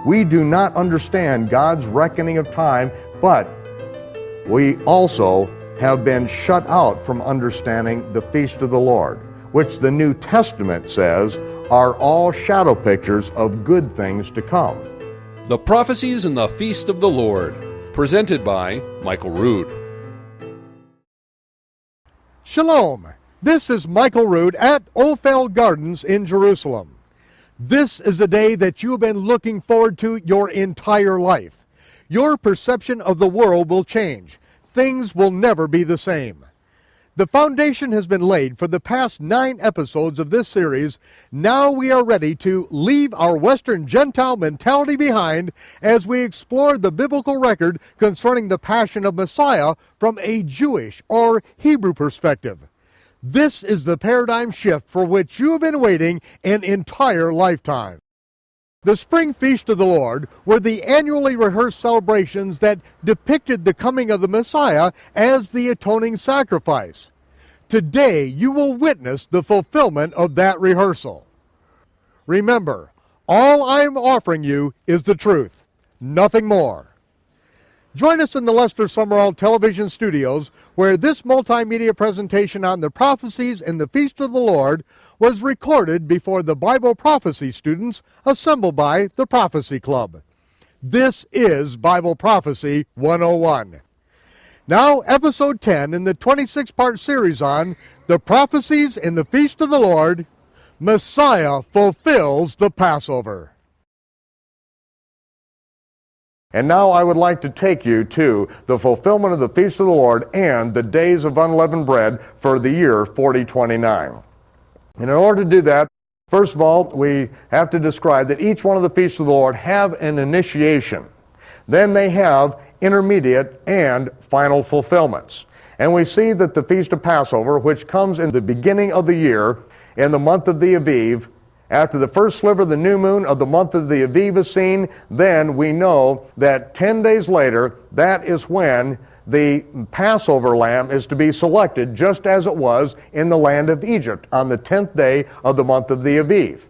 We do not understand God's reckoning of time, but we also have been shut out from understanding the feast of the Lord, which the New Testament says are all shadow pictures of good things to come. The Prophecies in the Feast of the Lord, presented by Michael Rood. Shalom, this is Michael Rood at Ophel Gardens in Jerusalem. This is a day that you've been looking forward to your entire life. Your perception of the world will change. Things will never be the same. The foundation has been laid for the past 9 episodes of this series. Now we are ready to leave our Western Gentile mentality behind as we explore the biblical record concerning the passion of Messiah from a Jewish or Hebrew perspective. This is the paradigm shift for which you have been waiting an entire lifetime. The Spring Feast of the Lord were the annually rehearsed celebrations that depicted the coming of the Messiah as the atoning sacrifice. Today you will witness the fulfillment of that rehearsal. Remember, all I am offering you is the truth, nothing more. Join us in the Lester Summerall Television Studios, where this multimedia presentation on the prophecies in the Feast of the Lord was recorded before the Bible prophecy students assembled by the Prophecy Club. This is Bible Prophecy 101. Now, Episode 10 in the 26-part series on the prophecies in the Feast of the Lord, Messiah fulfills the Passover. And now I would like to take you to the fulfillment of the Feast of the Lord and the days of unleavened bread for the year 4029. And in order to do that, first of all, we have to describe that each one of the feasts of the Lord have an initiation. Then they have intermediate and final fulfillments. And we see that the Feast of Passover, which comes in the beginning of the year, in the month of the Aviv, after the first sliver of the new moon of the month of the Aviv is seen, then we know that 10 days later, that is when the Passover lamb is to be selected, just as it was in the land of Egypt on the 10th day of the month of the Aviv.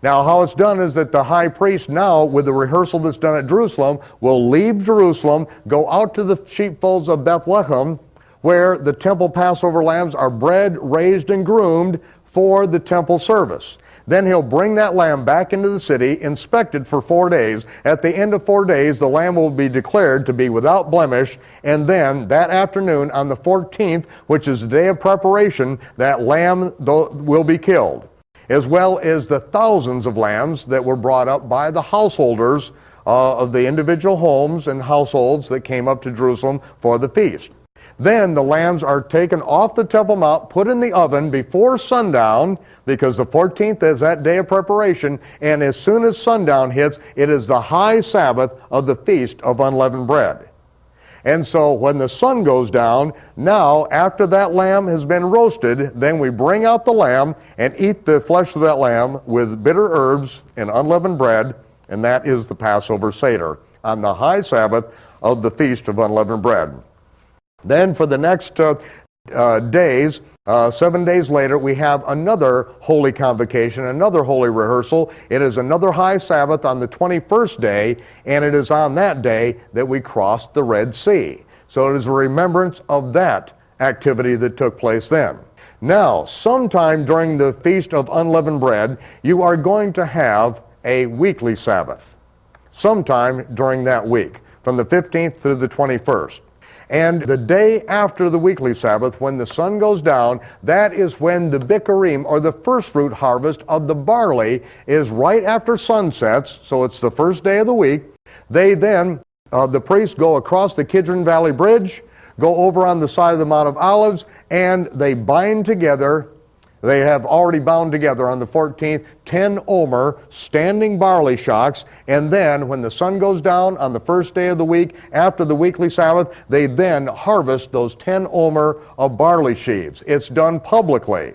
Now, how it's done is that the high priest now, with the rehearsal that's done at Jerusalem, will leave Jerusalem, go out to the sheepfolds of Bethlehem, where the temple Passover lambs are bred, raised, and groomed for the temple service. Then he'll bring that lamb back into the city, inspected for 4 days. At the end of 4 days, the lamb will be declared to be without blemish, and then that afternoon on the 14th, which is the day of preparation, that lamb will be killed, as well as the thousands of lambs that were brought up by the householders of the individual homes and households that came up to Jerusalem for the feast. Then the lambs are taken off the Temple Mount, put in the oven before sundown, because the 14th is that day of preparation, and as soon as sundown hits, it is the high Sabbath of the Feast of Unleavened Bread. And so when the sun goes down, now after that lamb has been roasted, then we bring out the lamb and eat the flesh of that lamb with bitter herbs and unleavened bread, and that is the Passover Seder on the high Sabbath of the Feast of Unleavened Bread. Then for the next days, 7 days later, we have another holy convocation, another holy rehearsal. It is another high Sabbath on the 21st day, and it is on that day that we crossed the Red Sea. So it is a remembrance of that activity that took place then. Now, sometime during the Feast of Unleavened Bread, you are going to have a weekly Sabbath, sometime during that week, from the 15th to the 21st. And the day after the weekly Sabbath, when the sun goes down, that is when the Bikurim, or the first fruit harvest of the barley, is right after sunsets, so it's the first day of the week. They then, the priests go across the Kidron Valley Bridge, go over on the side of the Mount of Olives, and they bind together. They have already bound together on the 14th 10 omer standing barley shocks, and then when the sun goes down on the first day of the week after the weekly Sabbath, they then harvest those 10 omer of barley sheaves. It's done publicly.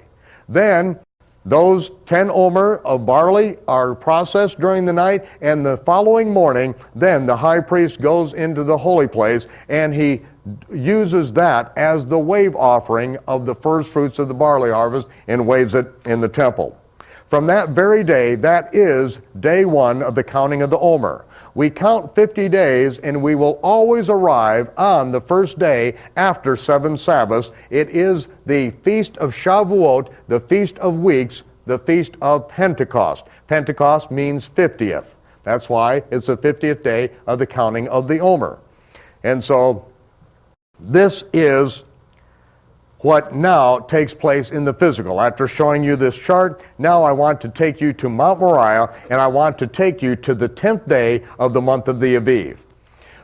Then those 10 omer of barley are processed during the night, and the following morning, then the high priest goes into the holy place, and he uses that as the wave offering of the first fruits of the barley harvest and waves it in the temple. From that very day, that is day one of the counting of the Omer. We count 50 days, and we will always arrive on the first day after 7 Sabbaths. It is the Feast of Shavuot, the Feast of Weeks, the Feast of Pentecost. Pentecost means 50th. That's why it's the 50th day of the counting of the Omer. And so this is what now takes place in the physical. After showing you this chart, now I want to take you to Mount Moriah, and I want to take you to the 10th day of the month of the Aviv.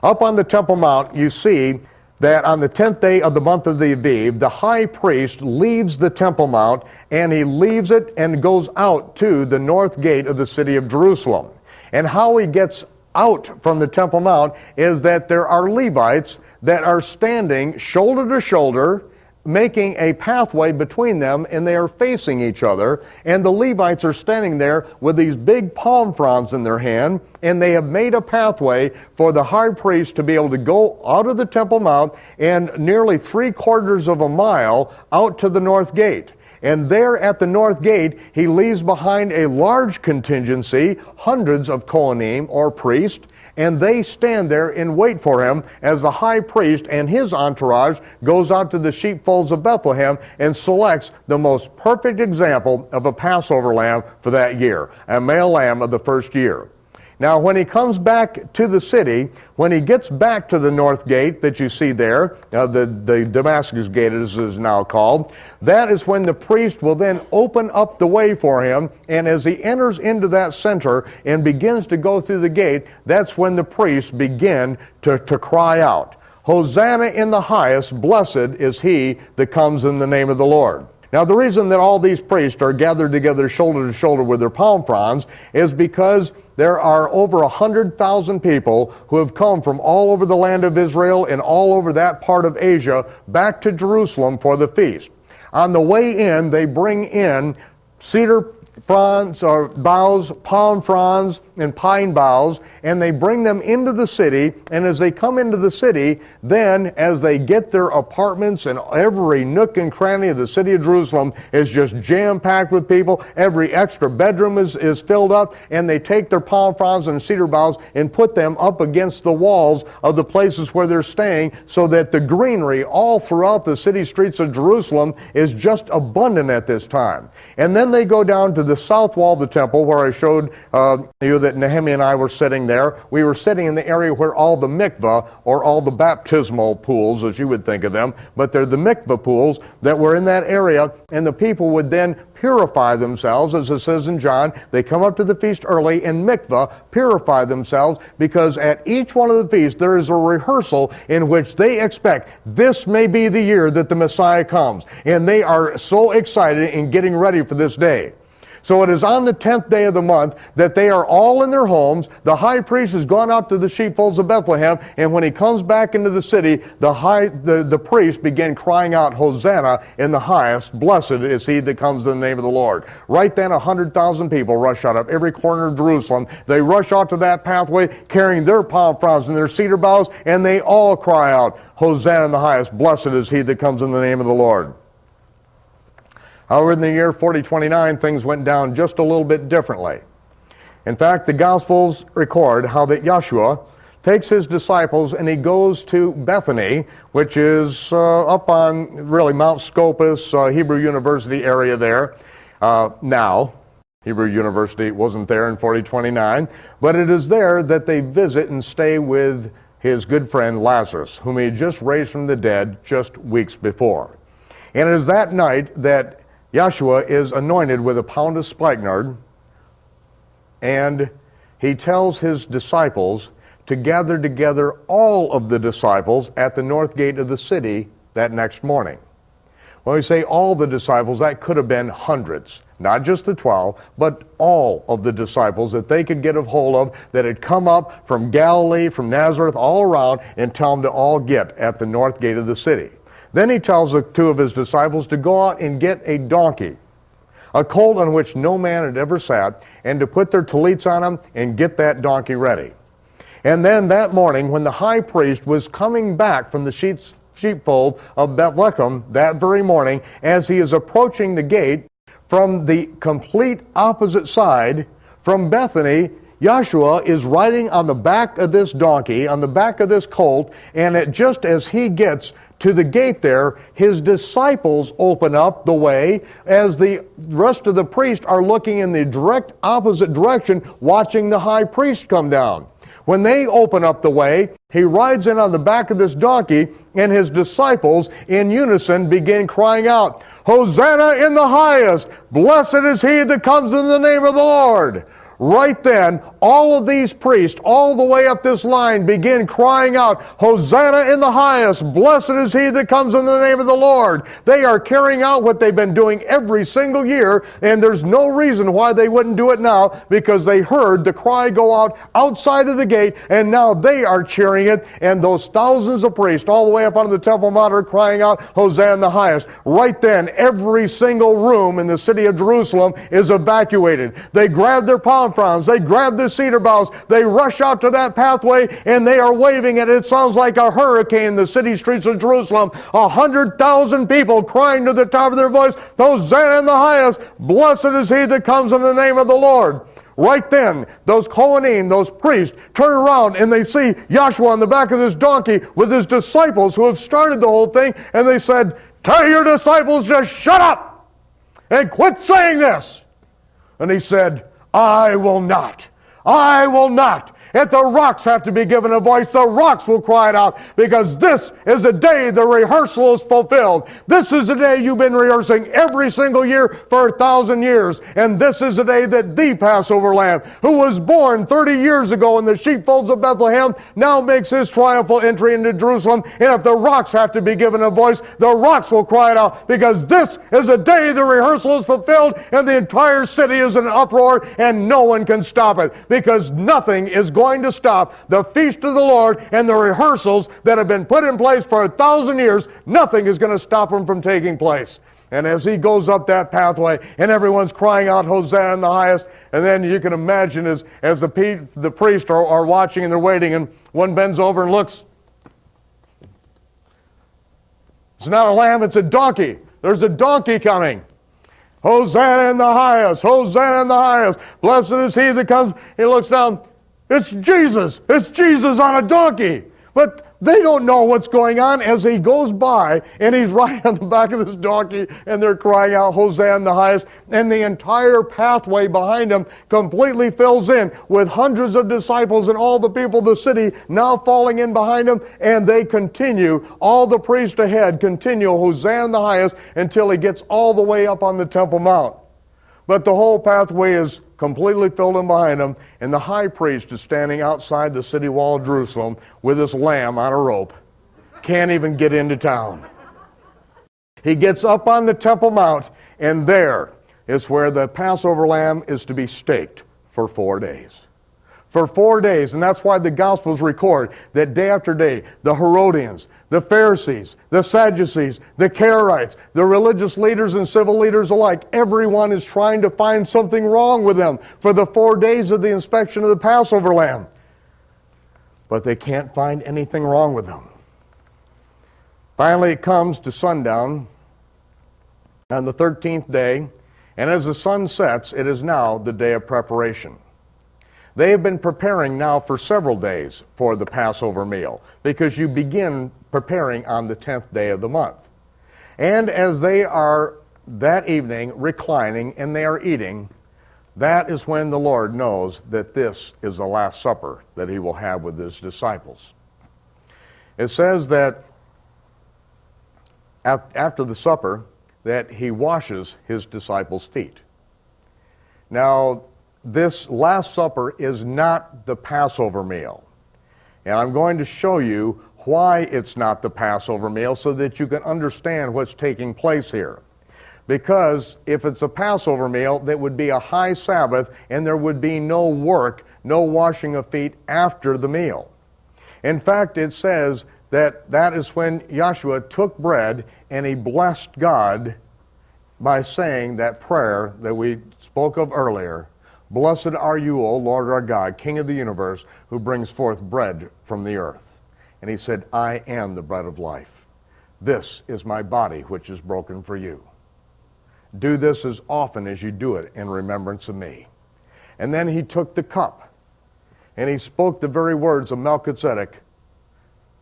Up on the Temple Mount, you see that on the 10th day of the month of the Aviv, the high priest leaves the Temple Mount, and he leaves it and goes out to the north gate of the city of Jerusalem. And how he gets out from the Temple Mount is that there are Levites that are standing shoulder to shoulder, making a pathway between them, and they are facing each other. And the Levites are standing there with these big palm fronds in their hand, and they have made a pathway for the high priest to be able to go out of the Temple Mount and nearly 3/4 of a mile out to the north gate. And there at the north gate, he leaves behind a large contingency, hundreds of Kohanim, or priests, and they stand there and wait for him as the high priest and his entourage goes out to the sheepfolds of Bethlehem and selects the most perfect example of a Passover lamb for that year, a male lamb of the first year. Now, when he comes back to the city, when he gets back to the north gate that you see there, the Damascus gate as it is now called, that is when the priest will then open up the way for him, and as he enters into that center and begins to go through the gate, that's when the priests begin to cry out, "Hosanna in the highest, blessed is he that comes in the name of the Lord." Now, the reason that all these priests are gathered together shoulder to shoulder with their palm fronds is because there are over 100,000 people who have come from all over the land of Israel and all over that part of Asia back to Jerusalem for the feast. On the way in, they bring in cedar fronds or boughs, palm fronds, and pine boughs, and they bring them into the city. And as they come into the city, then as they get their apartments, and every nook and cranny of the city of Jerusalem is just jam-packed with people, every extra bedroom is filled up, and they take their palm fronds and cedar boughs and put them up against the walls of the places where they're staying, so that the greenery all throughout the city streets of Jerusalem is just abundant at this time. And then they go down to the south wall of the temple, where I showed you that Nehemiah and I were sitting there. We were sitting in the area where all the mikvah, or all the baptismal pools, as you would think of them, but they're the mikvah pools that were in that area, and the people would then purify themselves, as it says in John. They come up to the feast early and mikvah, purify themselves, because at each one of the feasts there is a rehearsal in which they expect this may be the year that the Messiah comes, and they are so excited in getting ready for this day. So it is on the 10th day of the month that they are all in their homes. The high priest has gone out to the sheepfolds of Bethlehem, and when he comes back into the city, the priest began crying out, "Hosanna in the highest, blessed is he that comes in the name of the Lord." Right then, 100,000 people rush out of every corner of Jerusalem. They rush out to that pathway carrying their palm fronds and their cedar boughs, and they all cry out, "Hosanna in the highest, blessed is he that comes in the name of the Lord." However, in the year 4029, things went down just a little bit differently. In fact, the Gospels record how that Yahshua takes his disciples and he goes to Bethany, which is up on really Mount Scopus, Hebrew University area there now. Hebrew University wasn't there in 4029, but it is there that they visit and stay with his good friend Lazarus, whom he had just raised from the dead just weeks before. And it is that night that Yahshua is anointed with a pound of spikenard, and he tells his disciples to gather together all of the disciples at the north gate of the city that next morning. When we say all the disciples, that could have been hundreds, not just the 12, but all of the disciples that they could get a hold of that had come up from Galilee, from Nazareth, all around, and tell them to all get at the north gate of the city. Then he tells the 2 of his disciples to go out and get a donkey, a colt on which no man had ever sat, and to put their tallits on him and get that donkey ready. And then that morning, when the high priest was coming back from the sheepfold of Bethlehem that very morning, as he is approaching the gate, from the complete opposite side, from Bethany, Yahshua is riding on the back of this donkey, on the back of this colt, and just as he gets to the gate there, his disciples open up the way as the rest of the priests are looking in the direct opposite direction, watching the high priest come down. When they open up the way, he rides in on the back of this donkey, and his disciples in unison begin crying out, "Hosanna in the highest! Blessed is he that comes in the name of the Lord!" Right then, all of these priests, all the way up this line, begin crying out, "Hosanna in the highest! Blessed is he that comes in the name of the Lord!" They are carrying out what they've been doing every single year, and there's no reason why they wouldn't do it now, because they heard the cry go out outside of the gate, and now they are cheering it, and those thousands of priests all the way up onto the Temple Mount are crying out, "Hosanna in the highest." Right then, every single room in the city of Jerusalem is evacuated. They grab their palm fronds, they grab their cedar boughs, they rush out to that pathway, and they are waving it. It sounds like a hurricane in the city streets of Jerusalem. 100,000 people crying to the top of their voice, "Hosanna in the highest! Blessed is he that comes in the name of the Lord!" Right then, those Kohanim, those priests, turn around and they see Yahshua on the back of this donkey with his disciples who have started the whole thing, and they said, "Tell your disciples to shut up and quit saying this." And he said, "I will not. I will not. If the rocks have to be given a voice, the rocks will cry it out, because this is the day the rehearsal is fulfilled. This is the day you've been rehearsing every single year for 1,000 years. And this is the day that the Passover Lamb, who was born 30 years ago in the sheepfolds of Bethlehem, now makes his triumphal entry into Jerusalem. And if the rocks have to be given a voice, the rocks will cry it out, because this is the day the rehearsal is fulfilled, and the entire city is in an uproar, and no one can stop it, because nothing is going to stop the feast of the Lord and the rehearsals that have been put in place for 1,000 years. Nothing is going to stop them from taking place. And as he goes up that pathway, and everyone's crying out, "Hosanna in the highest," and then you can imagine as the priests are watching and they're waiting, and one bends over and looks. It's not a lamb, it's a donkey. There's a donkey coming. "Hosanna in the highest! Hosanna in the highest! Blessed is he that comes." He looks down. It's Jesus. It's Jesus on a donkey. But they don't know what's going on as he goes by, and he's riding on the back of this donkey, and they're crying out, "Hosanna in the highest." And the entire pathway behind him completely fills in with hundreds of disciples and all the people of the city now falling in behind him, and they continue, all the priests ahead continue, "Hosanna in the highest," until he gets all the way up on the Temple Mount. But the whole pathway is completely filled in behind him, and the high priest is standing outside the city wall of Jerusalem with this lamb on a rope. Can't even get into town. He gets up on the Temple Mount, and there is where the Passover lamb is to be staked for 4 days. For 4 days, and that's why the Gospels record that day after day, the Herodians, the Pharisees, the Sadducees, the Karaites, the religious leaders and civil leaders alike, everyone is trying to find something wrong with them for the 4 days of the inspection of the Passover lamb. But they can't find anything wrong with them. Finally, it comes to sundown on the 13th day, and as the sun sets, it is now the day of preparation. They have been preparing now for several days for the Passover meal, because you begin preparing on the 10th day of the month. And as they are that evening reclining and they are eating, that is when the Lord knows that this is the Last Supper that he will have with his disciples. It says that after the supper, that he washes his disciples' feet. Now, this Last Supper is not the Passover meal. And I'm going to show you why it's not the Passover meal so that you can understand what's taking place here. Because if it's a Passover meal, that would be a high Sabbath, and there would be no work, no washing of feet after the meal. In fact, it says that that is when Yahshua took bread and he blessed God by saying that prayer that we spoke of earlier. "Blessed are you, O Lord our God, King of the universe, who brings forth bread from the earth." And he said, "I am the bread of life. This is my body, which is broken for you." Do this as often as you do it in remembrance of me. And then he took the cup, and he spoke the very words of Melchizedek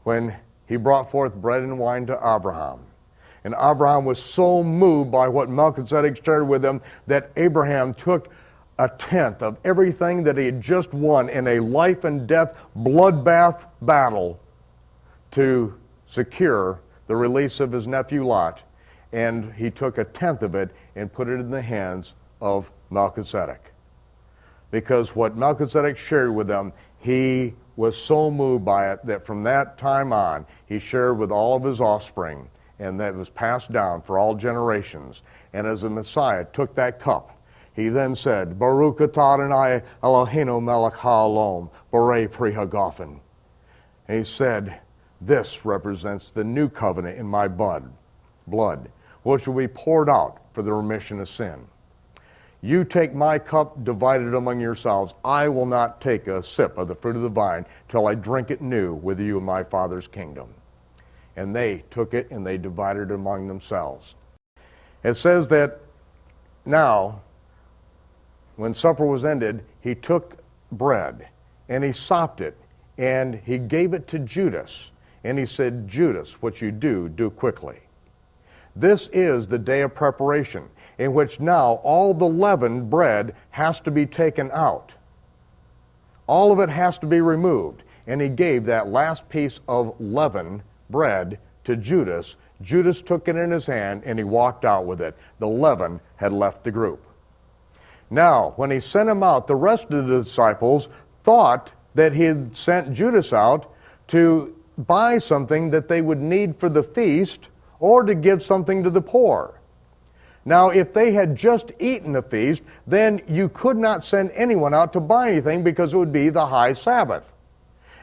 when he brought forth bread and wine to Abraham. And Abraham was so moved by what Melchizedek shared with him that Abraham took a tenth of everything that he had just won in a life and death bloodbath battle to secure the release of his nephew Lot. And he took a tenth of it and put it in the hands of Melchizedek. Because what Melchizedek shared with them, he was so moved by it that from that time on, he shared with all of his offspring, and that was passed down for all generations. And as the Messiah took that cup, he then said, Baruch atah Adonai Eloheinu melech haolam, borei pri hagafen. And he said, this represents the new covenant in my blood, which will be poured out for the remission of sin. You take my cup, divide it among yourselves. I will not take a sip of the fruit of the vine till I drink it new with you in my Father's kingdom. And they took it and they divided it among themselves. It says that now, when supper was ended, he took bread and he sopped it and he gave it to Judas. And he said, Judas, what you do, do quickly. This is the day of preparation, in which now all the leavened bread has to be taken out. All of it has to be removed. And he gave that last piece of leavened bread to Judas. Judas took it in his hand and he walked out with it. The leaven had left the group. Now, when he sent him out, the rest of the disciples thought that he had sent Judas out to buy something that they would need for the feast or to give something to the poor. Now, if they had just eaten the feast, then you could not send anyone out to buy anything because it would be the high Sabbath.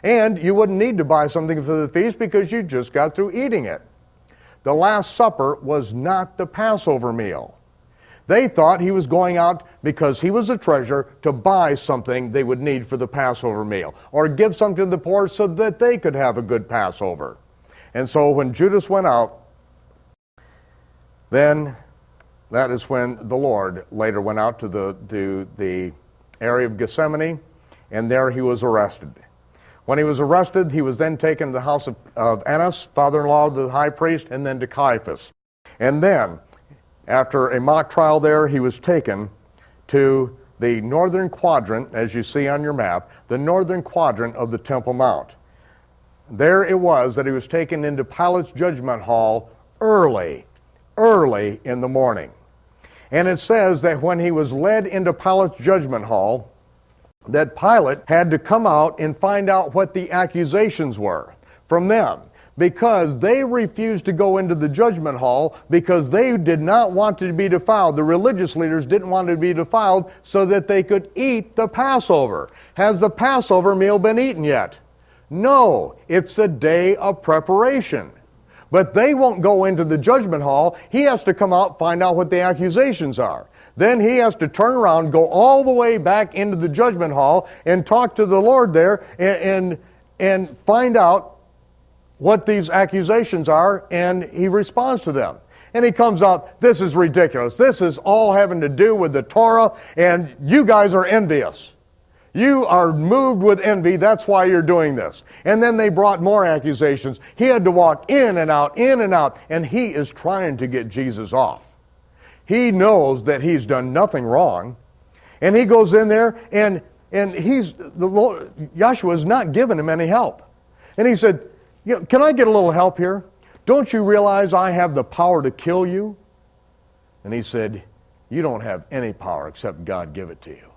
And you wouldn't need to buy something for the feast because you just got through eating it. The Last Supper was not the Passover meal. They thought he was going out because he was a treasurer to buy something they would need for the Passover meal or give something to the poor so that they could have a good Passover. And so when Judas went out, then that is when the Lord later went out to the area of Gethsemane, and there he was arrested. When he was arrested, he was then taken to the house of Annas, father-in-law of the high priest, and then to Caiaphas. And then, after a mock trial there, he was taken to the northern quadrant, as you see on your map, the northern quadrant of the Temple Mount. There it was that he was taken into Pilate's judgment hall early in the morning. And it says that when he was led into Pilate's judgment hall, that Pilate had to come out and find out what the accusations were from them, because they refused to go into the judgment hall because they did not want to be defiled. The religious leaders didn't want to be defiled so that they could eat the Passover. Has the Passover meal been eaten yet? No, it's a day of preparation. But they won't go into the judgment hall. He has to come out, find out what the accusations are. Then he has to turn around, go all the way back into the judgment hall and talk to the Lord there and find out what these accusations are, and he responds to them. And he comes out, this is ridiculous. This is all having to do with the Torah, and you guys are envious. You are moved with envy, that's why you're doing this. And then they brought more accusations. He had to walk in and out, and he is trying to get Jesus off. He knows that he's done nothing wrong, and he goes in there, and Yahshua is not giving him any help. And he said, can I get a little help here? Don't you realize I have the power to kill you? And he said, you don't have any power except God give it to you.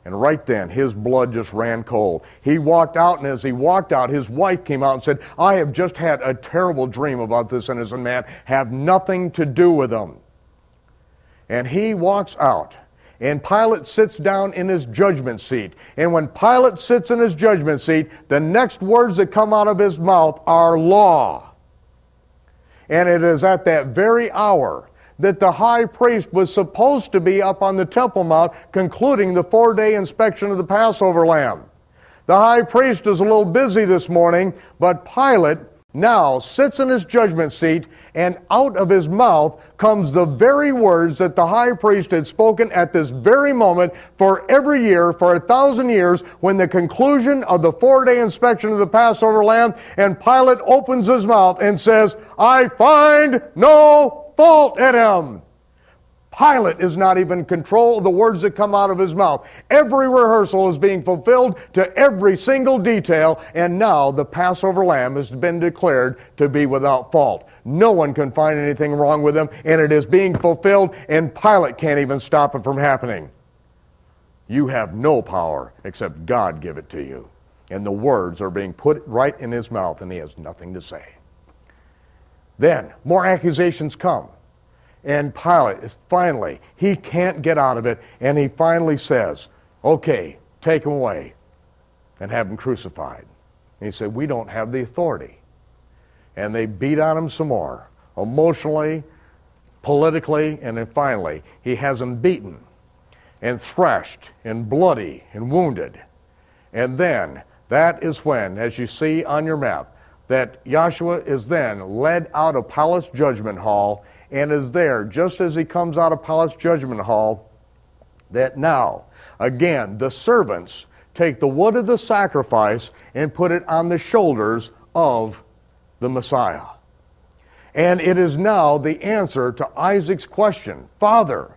And right then, his blood just ran cold. He walked out, and as he walked out, his wife came out and said, I have just had a terrible dream about this innocent man. Have nothing to do with him. And he walks out, and Pilate sits down in his judgment seat. And when Pilate sits in his judgment seat, the next words that come out of his mouth are law. And it is at that very hour that the high priest was supposed to be up on the Temple Mount concluding the 4-day inspection of the Passover lamb. The high priest is a little busy this morning, but Pilate now sits in his judgment seat, and out of his mouth comes the very words that the high priest had spoken at this very moment for every year, for 1,000 years, when the conclusion of the 4-day inspection of the Passover lamb, and Pilate opens his mouth and says, I find no fault in him. Pilate is not even in control of the words that come out of his mouth. Every rehearsal is being fulfilled to every single detail, and now the Passover lamb has been declared to be without fault. No one can find anything wrong with him, and it is being fulfilled, and Pilate can't even stop it from happening. You have no power except God give it to you. And the words are being put right in his mouth, and he has nothing to say. Then more accusations come. And Pilate is finally, he can't get out of it, and he finally says, okay, take him away and have him crucified. And he said, we don't have the authority. And they beat on him some more, emotionally, politically, and then finally, he has him beaten and thrashed and bloody and wounded. And then, that is when, as you see on your map, that Yahshua is then led out of Pilate's judgment hall, and is there, just as he comes out of Pilate's judgment hall, that now, again, the servants take the wood of the sacrifice and put it on the shoulders of the Messiah. And it is now the answer to Isaac's question. Father,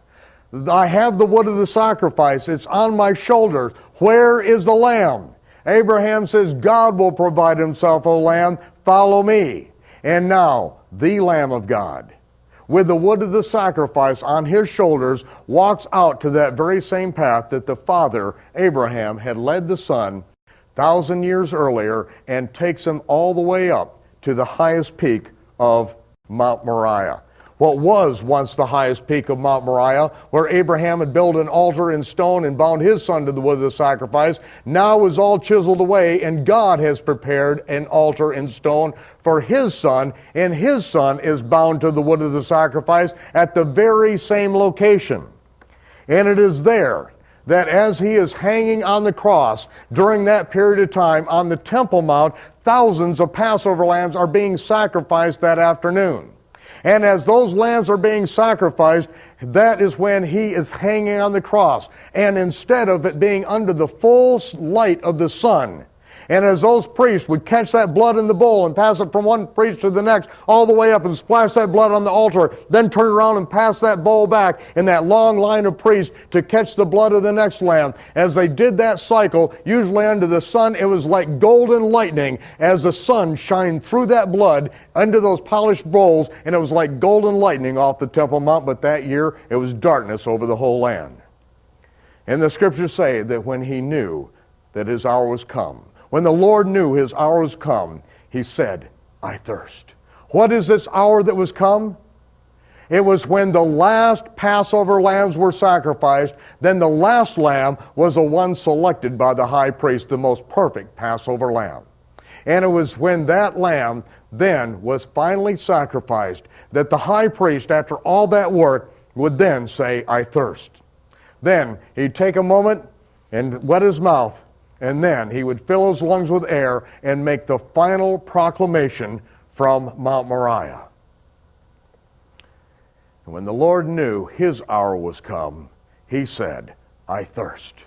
I have the wood of the sacrifice. It's on my shoulders. Where is the lamb? Abraham says, God will provide himself a lamb. Follow me. And now, the Lamb of God, with the wood of the sacrifice on his shoulders, walks out to that very same path that the father, Abraham, had led the son 1,000 years earlier, and takes him all the way up to the highest peak of Mount Moriah. What was once the highest peak of Mount Moriah, where Abraham had built an altar in stone and bound his son to the wood of the sacrifice, now is all chiseled away, and God has prepared an altar in stone for his son, and his son is bound to the wood of the sacrifice at the very same location. And it is there that as he is hanging on the cross during that period of time on the Temple Mount, thousands of Passover lambs are being sacrificed that afternoon. And as those lambs are being sacrificed, that is when he is hanging on the cross. And instead of it being under the full light of the sun, and as those priests would catch that blood in the bowl and pass it from one priest to the next, all the way up and splash that blood on the altar, then turn around and pass that bowl back in that long line of priests to catch the blood of the next lamb. As they did that cycle, usually under the sun, it was like golden lightning as the sun shined through that blood under those polished bowls, and it was like golden lightning off the Temple Mount, but that year it was darkness over the whole land. And the scriptures say that when he knew that his hour was come, when the Lord knew his hour was come, he said, I thirst. What is this hour that was come? It was when the last Passover lambs were sacrificed. Then the last lamb was the one selected by the high priest, the most perfect Passover lamb. And it was when that lamb then was finally sacrificed that the high priest, after all that work, would then say, I thirst. Then he'd take a moment and wet his mouth, and then he would fill his lungs with air and make the final proclamation from Mount Moriah. And when the Lord knew his hour was come, he said, I thirst.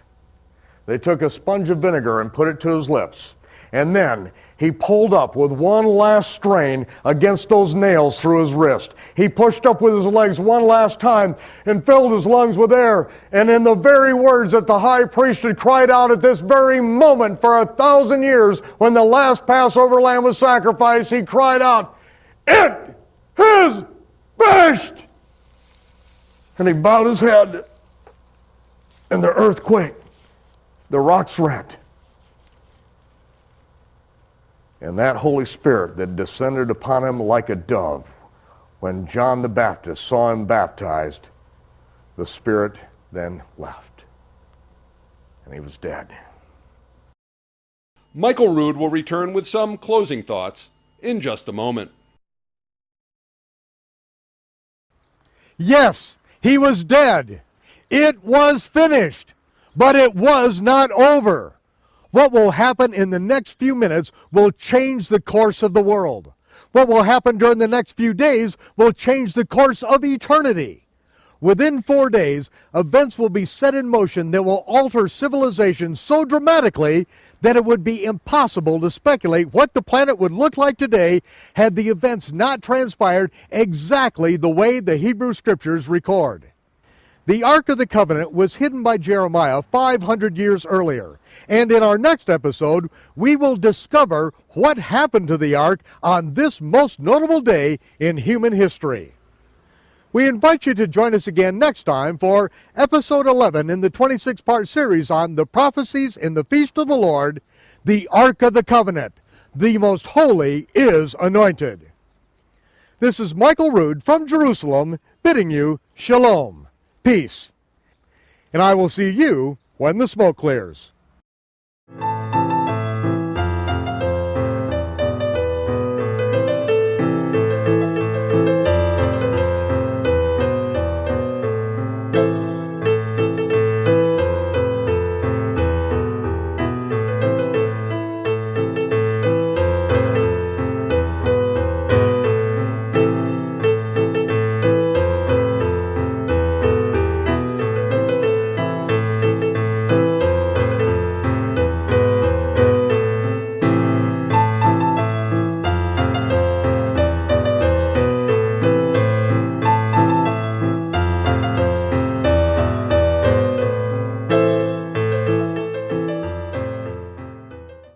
They took a sponge of vinegar and put it to his lips. And then he pulled up with one last strain against those nails through his wrist. He pushed up with his legs one last time and filled his lungs with air. And in the very words that the high priest had cried out at this very moment for 1,000 years, when the last Passover lamb was sacrificed, he cried out, it is finished! And he bowed his head, and the earth quaked, the rocks rent. And that Holy Spirit that descended upon him like a dove, when John the Baptist saw him baptized, the Spirit then left, and he was dead. Michael Rood will return with some closing thoughts in just a moment. Yes, he was dead. It was finished, but it was not over. What will happen in the next few minutes will change the course of the world. What will happen during the next few days will change the course of eternity. Within 4 days, events will be set in motion that will alter civilization so dramatically that it would be impossible to speculate what the planet would look like today had the events not transpired exactly the way the Hebrew Scriptures record. The Ark of the Covenant was hidden by Jeremiah 500 years earlier, and in our next episode, we will discover what happened to the Ark on this most notable day in human history. We invite you to join us again next time for episode 11 in the 26-part series on the prophecies in the Feast of the Lord, the Ark of the Covenant. The most holy is anointed. This is Michael Rood from Jerusalem bidding you shalom, peace. And I will see you when the smoke clears.